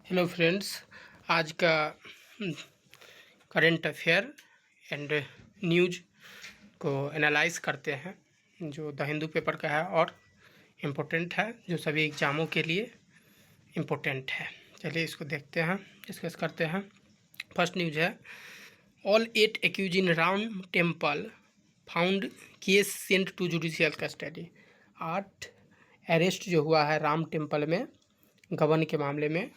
Hello friends, आज का current affair and news को एनालाइज करते हैं जो द हिंदू पेपर का है और इम्पोर्टेंट है, जो सभी एग्ज़ामों के लिए इम्पोर्टेंट है। चलिए इसको देखते हैं, डिस्कस करते हैं। फर्स्ट न्यूज है, all 8 accused in Ram temple found case sent to judicial custody. 8 arrest जो हुआ है राम टेम्पल में गबन के मामले में,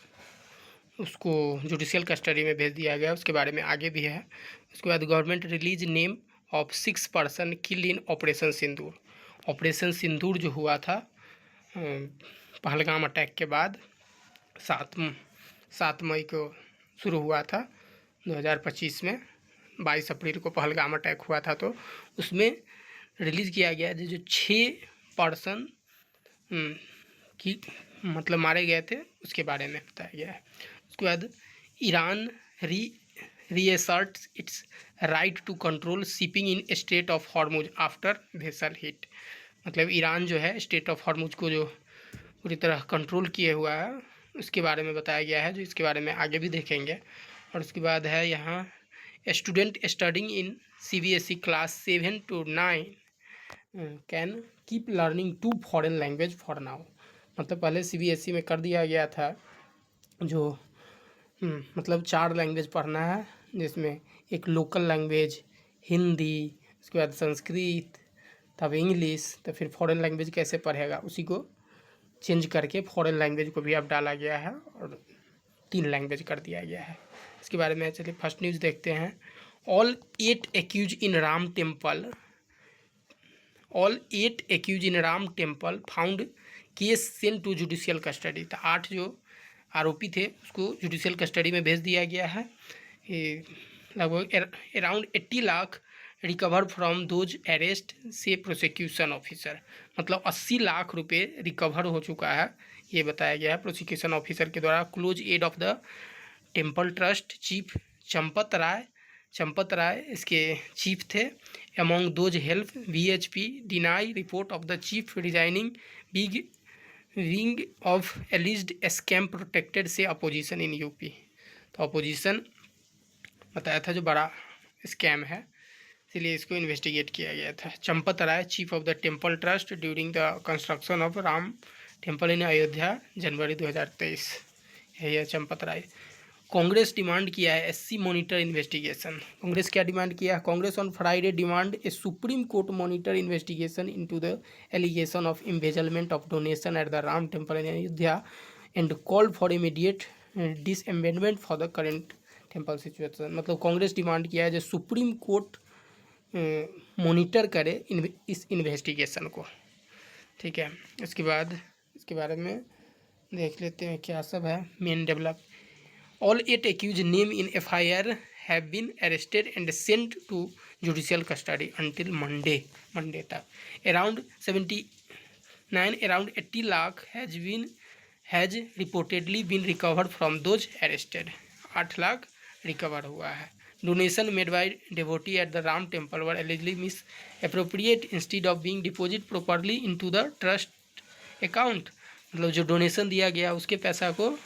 उसको जुडिशियल कस्टडी में भेज दिया गया। उसके बारे में आगे भी है। उसके बाद government release name of 6 person killed in operation Sindoor. Operation Sindoor जो हुआ था पहलगाम अटैक के बाद 7 मई को शुरू हुआ था 2025 में। 22 अप्रैल को पहलगाम अटैक हुआ था, तो उसमें रिलीज़ किया गया जो 6 पर्सन की मतलब मारे गए थे, उसके बारे में बताया गया है। उसके बाद Iran reasserts its right to control shipping in state of Hormuz after vessel hit. मतलब ईरान जो है स्टेट ऑफ हॉर्मुज को जो पूरी तरह कंट्रोल किए हुआ है, उसके बारे में बताया गया है, जो इसके बारे में आगे भी देखेंगे। और उसके बाद है यहाँ student studying in CBSE class 7 to 9 can keep learning 2 foreign language for now. मतलब पहले CBSE में कर दिया गया था जो मतलब 4 लैंग्वेज पढ़ना है, जिसमें एक लोकल लैंग्वेज हिंदी, उसके बाद संस्कृत, तब इंग्लिश, तो फिर फॉरेन लैंग्वेज कैसे पढ़ेगा, उसी को चेंज करके फॉरेन लैंग्वेज को भी अब डाला गया है और 3 लैंग्वेज कर दिया गया है। इसके बारे में चलिए फर्स्ट न्यूज़ देखते हैं। All 8 accused in Ram temple found case sent to judicial custody. तो 8 जो आरोपी थे उसको जुडिशियल कस्टडी में भेज दिया गया है। लगभग around 80 lakh recover from those arrest से प्रोसिक्यूशन ऑफिसर। मतलब 80 लाख रुपए रिकवर हो चुका है, ये बताया गया है प्रोसिक्यूशन ऑफिसर के द्वारा। Close aid of the temple trust chief Champat Rai इसके चीफ थे। Among those help VHP deny report of the chief resigning big wing of alleged scam protected से अपोजिशन इन UP। तो अपोजिशन बताया था जो बड़ा स्कैम है, इसलिए इसको इन्वेस्टिगेट किया गया था। Champat Rai chief of the temple trust during the construction of Ram temple in Ayodhya January 2023। यही है चंपत राय। कांग्रेस डिमांड किया है SC मॉनिटर इन्वेस्टिगेशन। कांग्रेस क्या डिमांड किया है? Congress on Friday demand a Supreme Court monitor investigation into the allegation of embezzlement of donation at the Ram temple in Ayodhya and call for immediate disembedment for the current temple situation. मतलब Congress demand किया है जो supreme Court monitor करे इस investigation को। ठीक है, इसके बाद इसके बारे में देख लेते हैं क्या सब है main develop. All 8 accused named in FIR have been arrested and sent to judicial custody until Monday तक। Around 80 lakh has reportedly been recovered from those arrested। 8 lakh recover हुआ है। Donation made by devotee at the Ram temple were allegedly misappropriated instead of being deposited properly into the trust account। मतलब जो donation दिया गया उसके पैसा को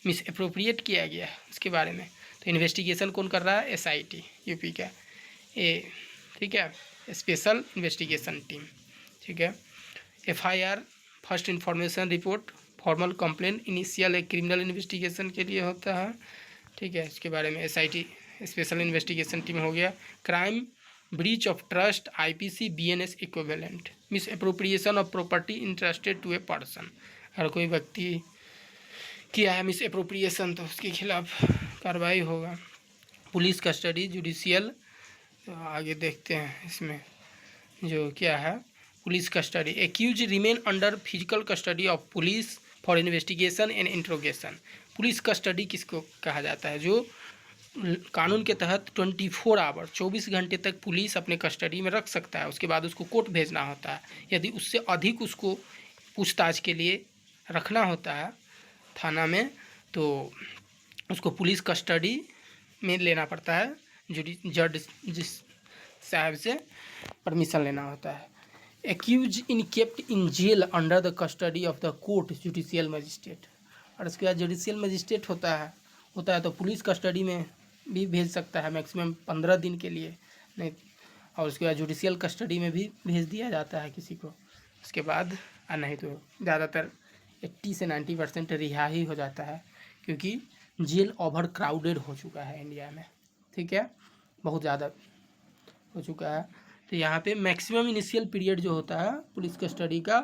miss appropriate किया गया उसके बारे में। तो इन्वेस्टिगेशन कौन कर रहा है? SIT UP का ठीक है, स्पेशल इन्वेस्टिगेशन टीम। ठीक है, FIR first information report, formal complaint initial एक क्रिमिनल इन्वेस्टिगेशन के लिए होता है। ठीक है, इसके बारे में SIT स्पेशल इन्वेस्टिगेशन टीम हो गया। Crime breach of trust IPC BNS equivalent. Misappropriation of property interested to a person. अगर कोई व्यक्ति किया है मिस अप्रोप्रिएशन तो उसके खिलाफ कार्रवाई होगा। पुलिस कस्टडी जुडिशियल, तो आगे देखते हैं इसमें जो क्या है। Police custody accused remain under physical custody of police for investigation and interrogation. Police custody किसको कहा जाता है? जो कानून के तहत 24 आवर 24 घंटे तक पुलिस अपने कस्टडी में रख सकता है, उसके बाद उसको कोर्ट भेजना होता है। यदि उससे अधिक उसको पूछताछ के लिए रखना होता है थाना में, तो उसको पुलिस कस्टडी में लेना पड़ता है, जज जिस साहब से परमिशन लेना होता है। Accused in kept in jail under the custody of the court judicial magistrate. और उसके बाद जुडिशियल मजिस्ट्रेट होता है तो पुलिस कस्टडी में भी भेज सकता है मैक्सिमम 15 दिन के लिए, नहीं, और उसके बाद जुडिशियल कस्टडी में भी भेज दिया जाता है किसी को। उसके बाद नहीं तो ज़्यादातर 80 से 90% रिहा ही हो जाता है, क्योंकि जेल ओवर क्राउडेड हो चुका है इंडिया में, ठीक है, बहुत ज़्यादा हो चुका है। तो यहाँ पे मैक्सिमम इनिशियल पीरियड जो होता है पुलिस कस्टडी का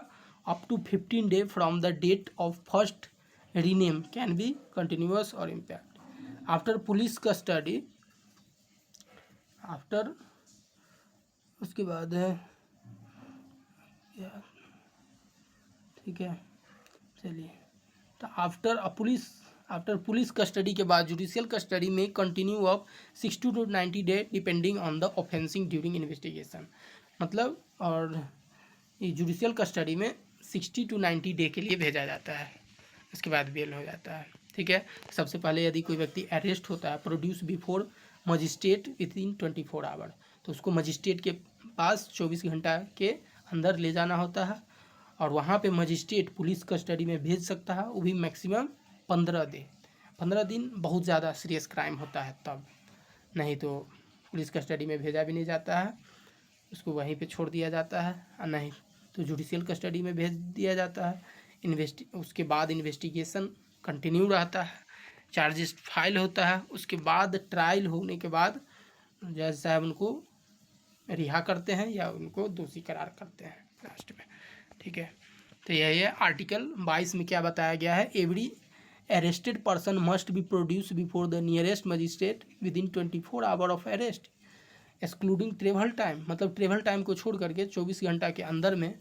up to 15 day from the date of first rename can be continuous और impact after police custody. After उसके बाद है, ठीक है, चलिए, तो आफ्टर पुलिस कस्टडी के बाद जुडिशियल कस्टडी में continue of 60 to 90 day depending on the offensing during investigation. मतलब और ये जुडिशियल कस्टडी में 60 to 90 डे के लिए भेजा जाता है, उसके बाद बेल हो जाता है, ठीक है। सबसे पहले यदि कोई व्यक्ति अरेस्ट होता है produce before magistrate within 24 hour, तो उसको मजिस्ट्रेट के पास 24 घंटा के अंदर ले जाना होता है, और वहाँ पे मजिस्ट्रेट पुलिस कस्टडी में भेज सकता है, वो भी मैक्सिमम 15 दिन बहुत ज़्यादा सीरियस क्राइम होता है तब, नहीं तो पुलिस कस्टडी में भेजा भी नहीं जाता है, उसको वहीं पे छोड़ दिया जाता है, और नहीं तो जुडिशियल कस्टडी में भेज दिया जाता है। उसके बाद इन्वेस्टिगेशन कंटिन्यू रहता है, चार्जेस फाइल होता है, उसके बाद ट्रायल होने के बाद जज साहब उनको रिहा करते हैं या उनको दोषी करार करते हैं लास्ट में, ठीक है। तो यही है आर्टिकल 22 में क्या बताया गया है, every arrested person must be produce before the nearest magistrate with in 24 hour of arrest excluding travel time. मतलब ट्रेवल टाइम को छोड़ करके 24 घंटा के अंदर में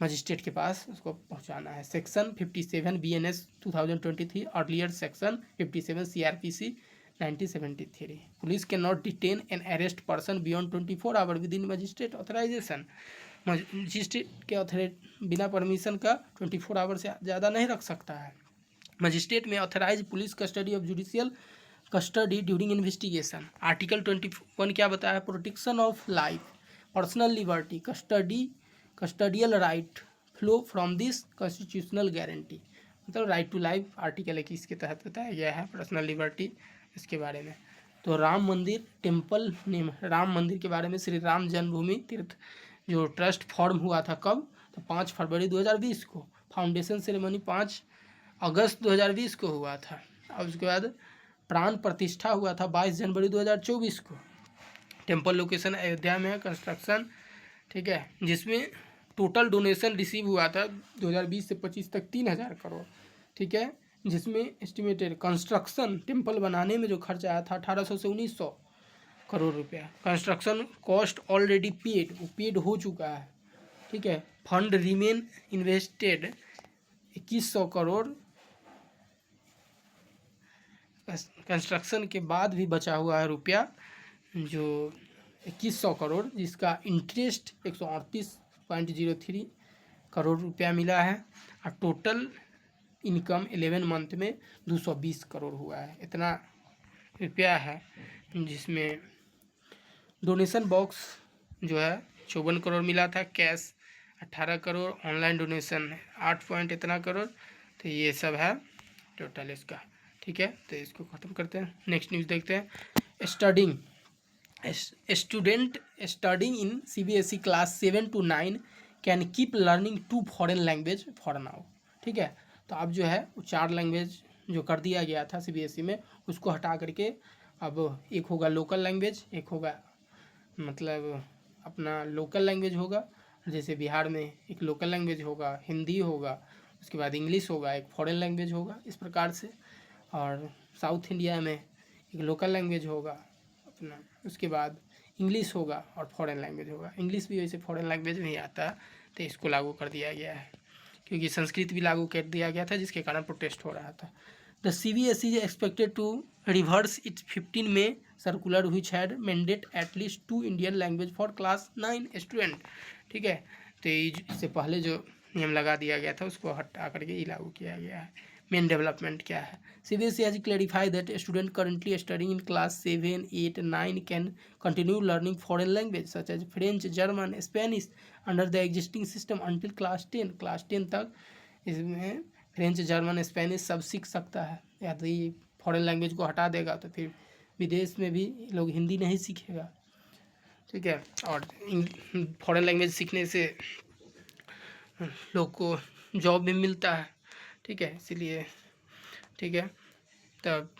मजिस्ट्रेट के पास उसको पहुंचाना है। Section 57 BNS 2023 earlier section 57 CRPC 1973। Police can not detain an arrest person beyond 24 hour within magistrate authorization. Magistrate के बिना परमिशन का 24 आवर से ज़्यादा नहीं रख सकता है। Magistrate may authorize police custody of judicial custody during investigation. Article 21 क्या बताया है, protection of life, personal liberty, custodial right flow from this constitutional guarantee. मतलब राइट टू लाइफ आर्टिकल 21 के तहत बताया गया है, पर्सनल लिबर्टी इसके बारे में। तो राम मंदिर टेम्पल नेम, राम मंदिर के बारे में, श्री राम जन्मभूमि तीर्थ जो ट्रस्ट फॉर्म हुआ था कब, तो 5 फरवरी 2020 को। फाउंडेशन सेरेमनी 5 अगस्त 2020 को हुआ था, और उसके बाद प्राण प्रतिष्ठा हुआ था 22 जनवरी 2024 को। टेम्पल लोकेशन अयोध्या में है, कंस्ट्रक्शन, ठीक है, जिसमें टोटल डोनेशन रिसीव हुआ था 2020 से 25 तक 3000 करोड़, ठीक है, जिसमें एस्टिमेटेड कंस्ट्रक्शन टेम्पल बनाने में जो खर्च आया था 1800 से 1900 करोड़ रुपया। कंस्ट्रक्शन कॉस्ट ऑलरेडी पेड, वो पेड हो चुका है, ठीक है। Fund remain invested 2100 crore, construction के बाद भी बचा हुआ है रुपया जो 2100 करोड़, जिसका इंटरेस्ट 138.03 करोड़ रुपया मिला है, और टोटल इनकम 11 मंथ में 220 करोड़ हुआ है। इतना रुपया है, जिसमें डोनेशन बॉक्स जो है 54 करोड़ मिला था, cash 18 crore, online donation 8 point इतना करोड़। तो ये सब है टोटल इसका, ठीक है। तो इसको ख़त्म करते हैं, नेक्स्ट न्यूज़ देखते हैं। Student studying in CBSE class 7 to 9 can keep learning 2 foreign language for now, ठीक है। तो अब जो है 4 लैंग्वेज जो कर दिया गया था CBSE में, उसको हटा करके अब एक होगा लोकल लैंग्वेज, एक होगा मतलब अपना लोकल लैंग्वेज होगा, जैसे बिहार में एक लोकल लैंग्वेज होगा, हिंदी होगा, उसके बाद इंग्लिश होगा, एक फॉरेन लैंग्वेज होगा, इस प्रकार से। और साउथ इंडिया में एक लोकल लैंग्वेज होगा अपना, उसके बाद इंग्लिश होगा और फॉरेन लैंग्वेज होगा। इंग्लिश भी वैसे फॉरेन लैंग्वेज में ही आता है, तो इसको लागू कर दिया गया है, क्योंकि संस्कृत भी लागू कर दिया गया था, जिसके कारण प्रोटेस्ट हो रहा था। The CBSE is expected to reverse its 15 May circular which had mandate at least 2 Indian language for class 9 student, ठीक है। तो इससे पहले जो नियम लगा दिया गया था उसको हटा करके ही लागू किया गया है। मेन डेवलपमेंट क्या है, CBSE has clarified that a student currently studying in class 7, 8, 9 can continue learning foreign language such as French, German, Spanish under the existing system until class 10। class 10 तक इसमें फ्रेंच, जर्मन, स्पेनिश सब सीख सकता है। या तो ये फॉरेन लैंग्वेज को हटा देगा तो फिर विदेश में भी लोग हिंदी नहीं सीखेगा, ठीक है। और फॉरेन लैंग्वेज सीखने से लोग को जॉब भी मिलता है, ठीक है, इसीलिए, ठीक है। तब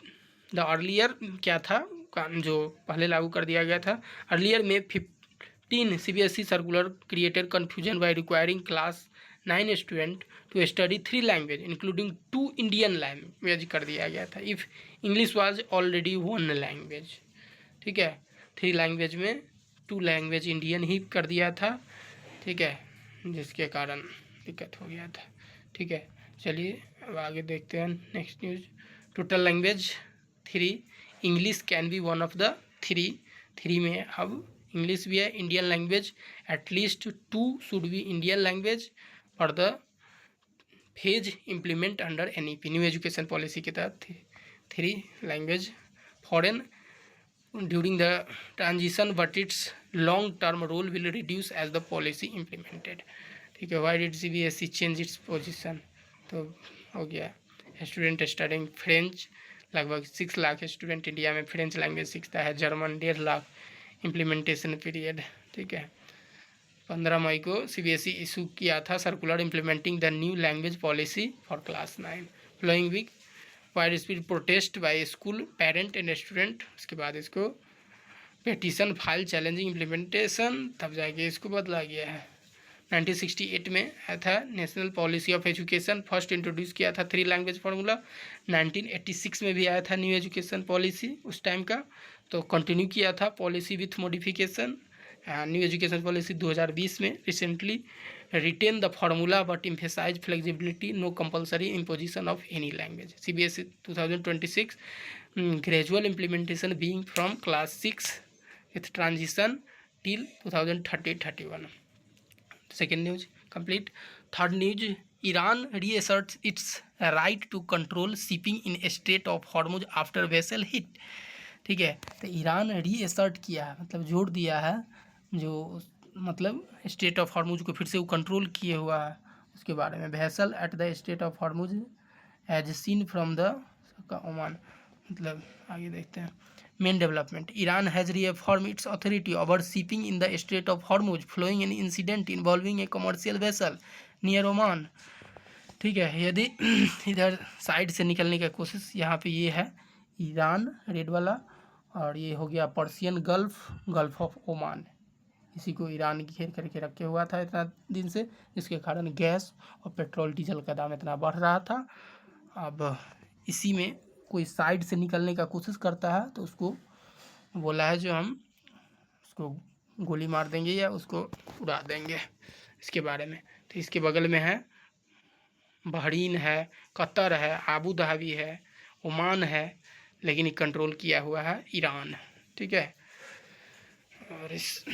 द अर्लियर क्या था, जो पहले लागू कर दिया गया था, अर्लियर में 15 CBSE circular created confusion by requiring class 9 student to study 3 language including 2 Indian language कर दिया गया था if English was already 1 language, ठीक है। 3 लैंग्वेज में 2 लैंग्वेज इंडियन ही कर दिया था, ठीक है, जिसके कारण दिक्कत हो गया था, ठीक है। चलिए अब आगे देखते हैं next news. Total language 3, English can be one of the 3 में अब इंग्लिश भी है। Indian language at least 2 should be Indian language for the phase implement under NEP new education policy के तहत 3 language foreign during the transition but its long term role will reduce as the policy implemented, ठीक है। Why did CBSE change its position, तो हो गया student studying French, लगभग 6 lakh student India में French language सीखता है। जर्मन 1.5 लाख, इम्प्लीमेंटेशन पीरियड, ठीक है। 15 मई को CBSE इशू किया था circular implementing the new language policy for class 9 flowing week wide speed protest by school parent and student. उसके बाद इसको पेटिशन फाइल चैलेंजिंग इम्प्लीमेंटेशन, तब जाके इसको बदला गया है। 1968 में आया था national policy of education, first introduce किया था 3 लैंग्वेज फार्मूला। 1986 में भी आया था न्यू एजुकेशन पॉलिसी उस टाइम का, तो कंटिन्यू किया था policy with modification. New education policy 2020 में recently retain the formula but emphasize flexibility, no compulsory imposition of any language. CBSE 2026 gradual implementation being from class 6 with transition till 2030-31। Second news complete. Third news, Iran reasserts its right to control shipping in Strait of Hormuz after vessel hit, ठीक है। तो Iran रीएसर्ट किया है, मतलब जोड़ दिया है, जो मतलब स्टेट ऑफ हॉर्मुज को फिर से वो कंट्रोल किए हुआ है उसके बारे में। Vessel at the state of Hormuz as seen from the Oman, मतलब आगे देखते हैं। Main development, Iran has reaffirm its authority over shipping in the strait of Hormuz flowing an incident involving a commercial vessel near Oman, ठीक है। यदि इधर side से निकलने की कोशिश, यहाँ पे ये है ईरान रेड वाला, और ये हो गया पर्शियन गल्फ ऑफ ओमान, इसी को ईरान घेर करके रखे हुआ था इतना दिन से, जिसके कारण गैस और पेट्रोल डीजल का दाम इतना बढ़ रहा था। अब इसी में कोई साइड से निकलने का कोशिश करता है तो उसको बोला है जो हम उसको गोली मार देंगे या उसको उड़ा देंगे, इसके बारे में। तो इसके बगल में है बहरीन है, कतर है, आबू धाबी है, ओमान है, लेकिन कंट्रोल किया हुआ है ईरान, ठीक है। और इस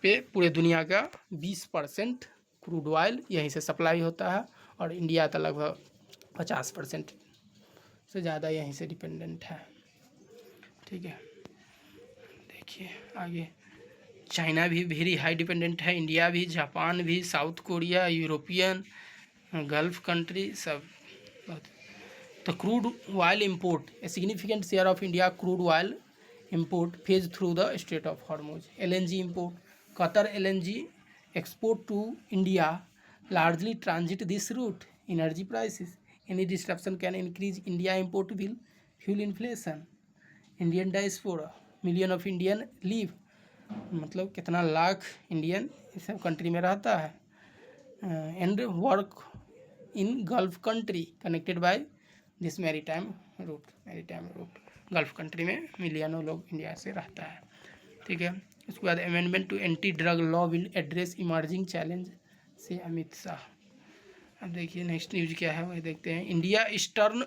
पे पूरे दुनिया का 20% क्रूड ऑयल यहीं से सप्लाई होता है, और इंडिया तो लगभग 50% से ज़्यादा यहीं से डिपेंडेंट है, ठीक है। देखिए आगे, चाइना भी वेरी हाई डिपेंडेंट है, इंडिया भी, जापान भी, south Korea, European, gulf country सब। तो crude oil import, a significant share of India crude oil import phase through the Strait of Hormuz. LNG import, Qatar LNG export to India largely transit this route. Energy prices, any disruption can increase India import bill, fuel inflation. Indian diaspora, million of Indian live, मतलब कितना lakh Indian इस सब country में रहता है, and work in gulf country connected by this maritime route. Gulf country में मिलियनों लोग इंडिया से रहता है, ठीक है। उसके बाद amendment to anti drug law will address emerging challenge से अमित शाह। अब देखिए नेक्स्ट न्यूज़ क्या है वही देखते हैं। India eastern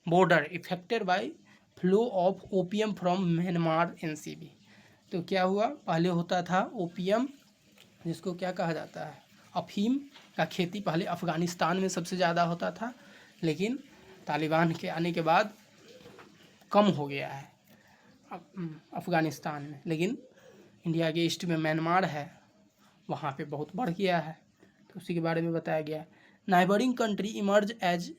border affected by flow of opium from Myanmar NCB। तो क्या हुआ, पहले होता था ओपीएम, जिसको क्या कहा जाता है, अफीम का खेती पहले अफ़गानिस्तान में सबसे ज़्यादा होता था, लेकिन तालिबान के आने के बाद कम हो गया है अफ़गानिस्तान में, लेकिन इंडिया के ईस्ट में म्यांमार है, वहाँ पे बहुत बढ़ गया है, तो उसी के बारे में बताया गया। Neighbouring country emerge as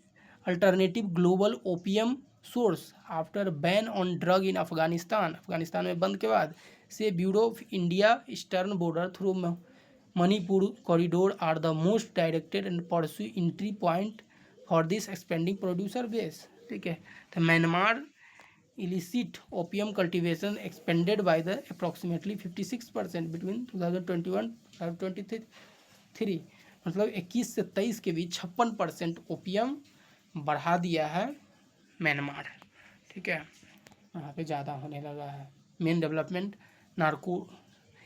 alternative global opium source after ban on drug in Afghanistan, Afghanistan में बंद के बाद से bureau of India eastern border through Manipur corridor are the most directed and pursue entry point for this expanding producer base. ठीक है, तो Myanmar illicit opium cultivation expanded by the approximately 56% between 2021 और 2023, मतलब 21 से 23 के बीच 56% ओपियम बढ़ा दिया है म्यांमार। ठीक है, यहाँ पे ज़्यादा होने लगा है। Main development narco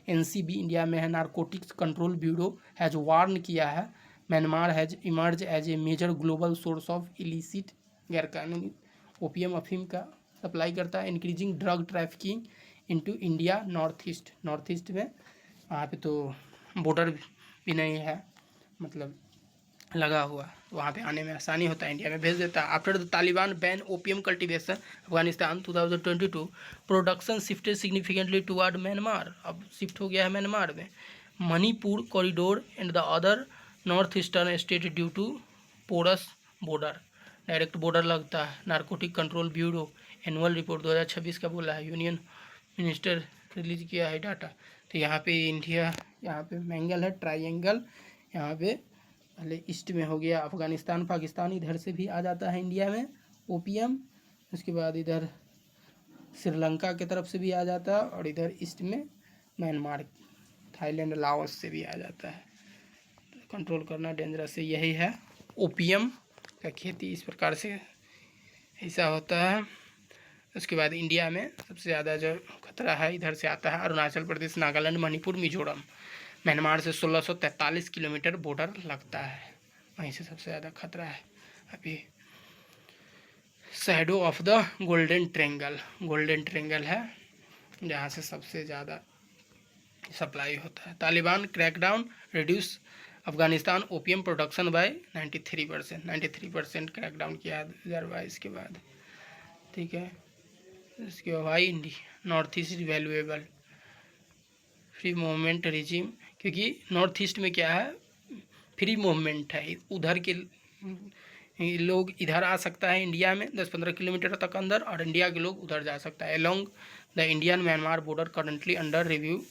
NCB India में है, narcotics control bureau has warn किया है Myanmar has emerge as a major global source of illicit गैरकानूनी ओपियम अफीम का सप्लाई करता है, increasing drug trafficking into India north east में। वहाँ पे तो बॉर्डर भी नहीं है, मतलब लगा हुआ, वहाँ पे आने में आसानी होता है, इंडिया में भेज देता है। After the Taliban ban opium cultivation Afghanistan 2022 production shifted significantly toward Myanmar, अब शिफ्ट हो गया है म्यांमार में। Manipur corridor and the other north eastern state due to porous border, direct border लगता है। Narcotic control bureau annual report 2026 का बोला है, यूनियन मिनिस्टर रिलीज किया है डाटा। तो यहाँ पे इंडिया, यहाँ पे मैंगल है, ट्रायंगल, यहाँ पे पहले ईस्ट में हो गया अफगानिस्तान पाकिस्तान, इधर से भी आ जाता है इंडिया में ओपियम, उसके बाद इधर श्रीलंका की तरफ से भी आ जाता है, और इधर ईस्ट में म्यांमार थाईलैंड लाओस से भी आ जाता है। तो कंट्रोल करना डेंजरस है, यही है ओपियम का खेती, इस प्रकार से ऐसा होता है। उसके बाद इंडिया में सबसे ज़्यादा जो खतरा है इधर से आता है, अरुणाचल प्रदेश, नागालैंड, मणिपुर, मिजोरम। म्यांमार से 1643 किलोमीटर बॉर्डर लगता है, वहीं से सबसे ज़्यादा खतरा है। अभी shadow of the golden triangle है जहाँ से सबसे ज़्यादा सप्लाई होता है। Taliban crackdown reduce Afghanistan opium production by 93% crackdown किया 2022 के बाद। ठीक है, इसके why north east valuable free movement regime, क्योंकि नॉर्थ ईस्ट में क्या है, फ्री मूवमेंट है, उधर के लोग इधर आ सकता है इंडिया में 10-15 किलोमीटर तक अंदर, और इंडिया के लोग उधर जा सकता है। Along the Indian Myanmar border currently under review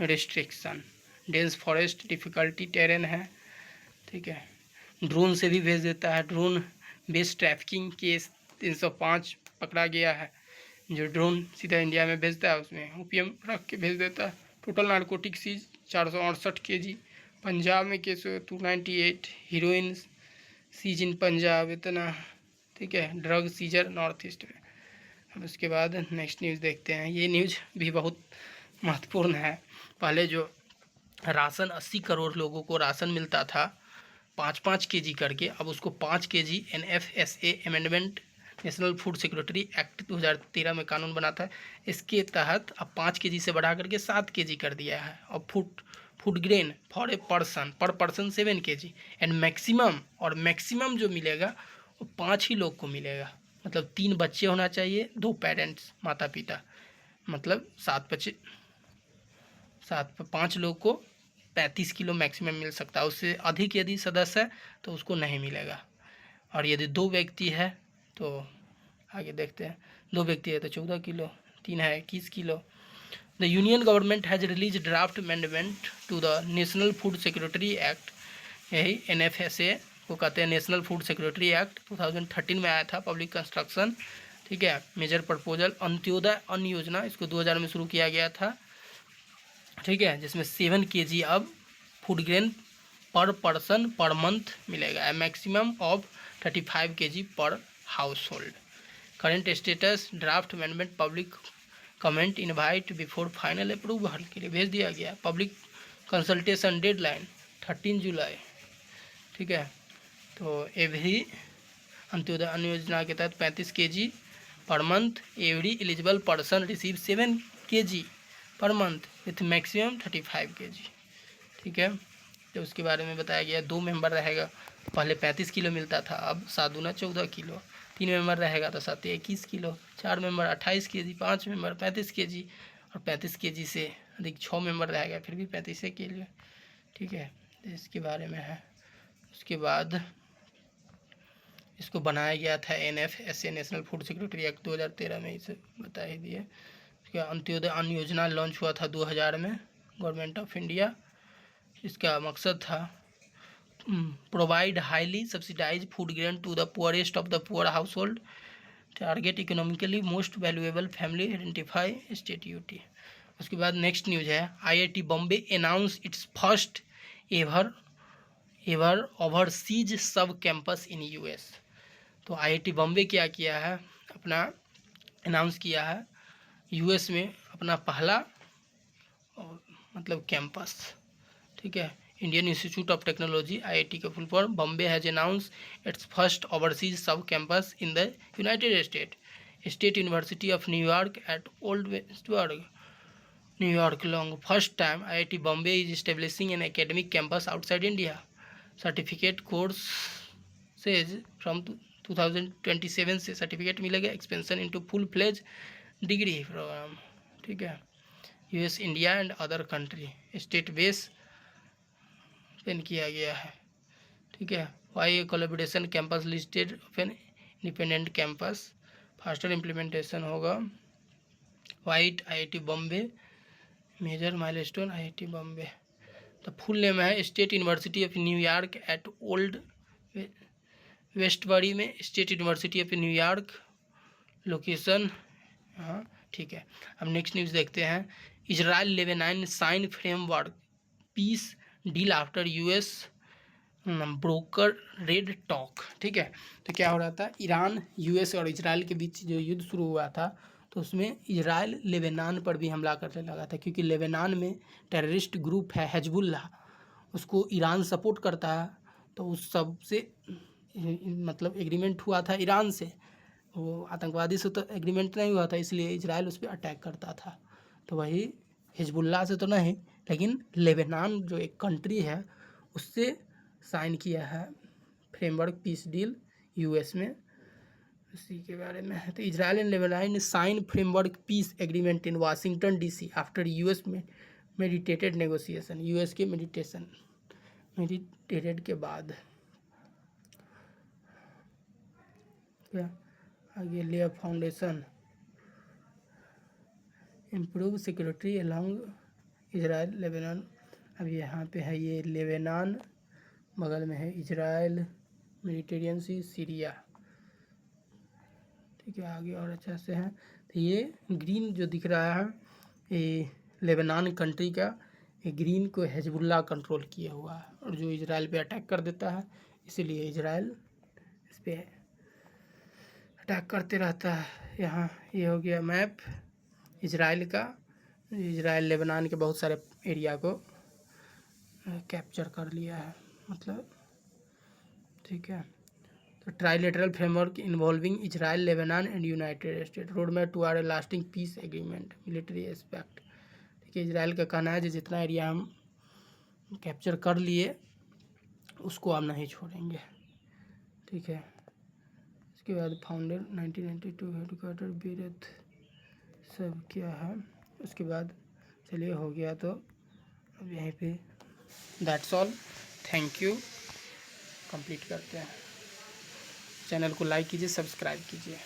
restriction, dense forest, difficulty terrain है। ठीक है, ड्रोन से भी भेज देता है, ड्रोन बेस्ड ट्रैफिकिंग केस 305 पकड़ा गया है, जो ड्रोन सीधा इंडिया में भेजता है उसमें ओपियम रख के भेज देता है। Total narcotic seize 468 kg, Punjab में case 298, heroin seize in Punjab इतना। ठीक है, ड्रग सीजर नॉर्थ ईस्ट में। अब उसके बाद नेक्स्ट न्यूज़ देखते हैं, ये न्यूज़ भी बहुत महत्वपूर्ण है। पहले जो राशन 80 करोड़ लोगों को राशन मिलता था 5-5 kg करके, अब उसको 5 kg NFSA amendment national food security act 2013 में कानून बना था, इसके तहत अब 5 kg से बढ़ा करके 7 kg कर दिया है। और food grain for a person, पर पर्सन 7 kg एंड मैक्सिमम जो मिलेगा वो 5 ही लोग को मिलेगा, मतलब 3 बच्चे होना चाहिए, 2 पेरेंट्स माता पिता, मतलब 5 लोग को 35 किलो मैक्सिमम मिल सकता है। उससे अधिक यदि सदस्य है तो उसको नहीं मिलेगा, और यदि 2 व्यक्ति है तो आगे देखते हैं, 2 व्यक्ति है तो 14 किलो, 3 है 21 kilo. The union government has release draft amendment to the national food security act, यही NFSA को कहते हैं, नेशनल फूड सिक्योरिटी एक्ट 2013 में आया था, पब्लिक कंस्ट्रक्शन। ठीक है, मेजर प्रपोजल अंत्योदय अन्न योजना, इसको 2000 में शुरू किया गया था। ठीक है, जिसमें 7 kg अब फूड ग्रेन पर पर्सन पर मंथ मिलेगा, मैक्सिमम ऑफ 35 kg पर house hold. Current status draft amendment public comment invite before final approval के लिए भेज दिया गया। पब्लिक कंसल्टेशन डेडलाइन 13 जुलाई। ठीक है, तो एवरी अंत्योदय अन्न योजना के तहत 35 kg per month, every eligible person receive 7 kg per month with maximum 35 kg। ठीक है, तो उसके बारे में बताया गया। 2 मेंबर रहेगा, पहले 35 किलो मिलता था, अब 7 दूना 14 किलो। 3 मेंबर रहेगा तो 7 21 kilo, 4 member 28 kg, 5 member 35 kg, और 35 kg से अधिक 6 मेंबर रहेगा फिर भी 35 किलो। ठीक है, तो इसके बारे में है। उसके बाद इसको बनाया गया था NFSA national food security act 2013 में, इसे बता ही दिए। इसका अंत्योदय अन्न योजना लॉन्च हुआ था 2000 में, गवर्नमेंट ऑफ इंडिया। इसका मकसद था provide highly subsidize food grain to the poorest of the poor household, target economically most valuable family, identify state duty. उसके बाद नेक्स्ट न्यूज है, IIT Bombay announce its first ever overseas sub campus in US। तो IIT Bombay क्या किया है, अपना announce किया है US में अपना पहला मतलब कैंपस, ठीक है। Indian institute of technology IIT का full form, Bombay has announce its first overseas sub campus in the United state university of New York at old वेस्टबर्ग, New York long. First time IIT Bombay is establishing an academic campus outside India. Certificate course से from 2027 से certificate मिलेगा, expansion into full fledge degree programme, ठीक है। US, India and other country state base pen किया गया है, ठीक है। Why collaboration campus listed of an independent campus, faster implementation होगा। White IIT Bombay major milestone IIT Bombay. तो फुल नेम है state university of New York at Old Westbury में, state university of New York location, हाँ ठीक है। अब नेक्स्ट न्यूज़ देखते हैं, Israel Lebanon sign framework peace deal after US brokered talk, ठीक है। तो क्या हो रहा था, ईरान US और इजराइल के बीच जो युद्ध शुरू हुआ था, तो उसमें इजराइल लेबनान पर भी हमला करने लगा था, क्योंकि लेबनान में टेररिस्ट ग्रुप है हिजबुल्लाह, उसको ईरान सपोर्ट करता है। तो उस सब से मतलब एग्रीमेंट हुआ था ईरान से, वो आतंकवादी से तो एग्रीमेंट नहीं हुआ था, इसलिए इजराइल उस पर अटैक करता था। तो वही हिजबुल्लाह से तो नहीं, लेकिन लेबनान जो एक कंट्री है उससे साइन किया है फ्रेमवर्क पीस डील US में, उसी के बारे में है। तो Israel and Lebanon sign framework peace agreement in Washington DC after US में मेडिटेटेड नेगोशिएशन, US के मेडिटेटेड के बाद। क्या आगे, lay foundation improve security along Israel Lebanon. अब यहाँ पे है ये लेबनान, बगल में है इजराइल, मेडिटेरियन सी, सीरिया, ठीक है। आगे और अच्छा से है, तो ये ग्रीन जो दिख रहा है ये लेबनान कंट्री का, ये ग्रीन को हिजबुल्लाह कंट्रोल किया हुआ है, और जो इजराइल पे अटैक कर देता है, इसीलिए इजराइल इस पर अटैक करते रहता है। यहाँ ये हो गया मैप इजराइल का, इजराइल लेबनान के बहुत सारे एरिया को कैप्चर कर लिया है, मतलब, ठीक है। तो trilateral framework involving Israel Lebanon and United State, road map toward a lasting peace agreement, military aspect, ठीक है। इजराइल का कहना है कि जितना एरिया हम कैप्चर कर लिए उसको हम नहीं छोड़ेंगे, ठीक है। इसके बाद फाउंडर 1992 हेडक्वार्टर बीरत, सब क्या है। उसके बाद चलिए हो गया, तो अब यहीं पे that's all, thank you, complete करते हैं। चैनल को लाइक कीजिए, सब्सक्राइब कीजिए।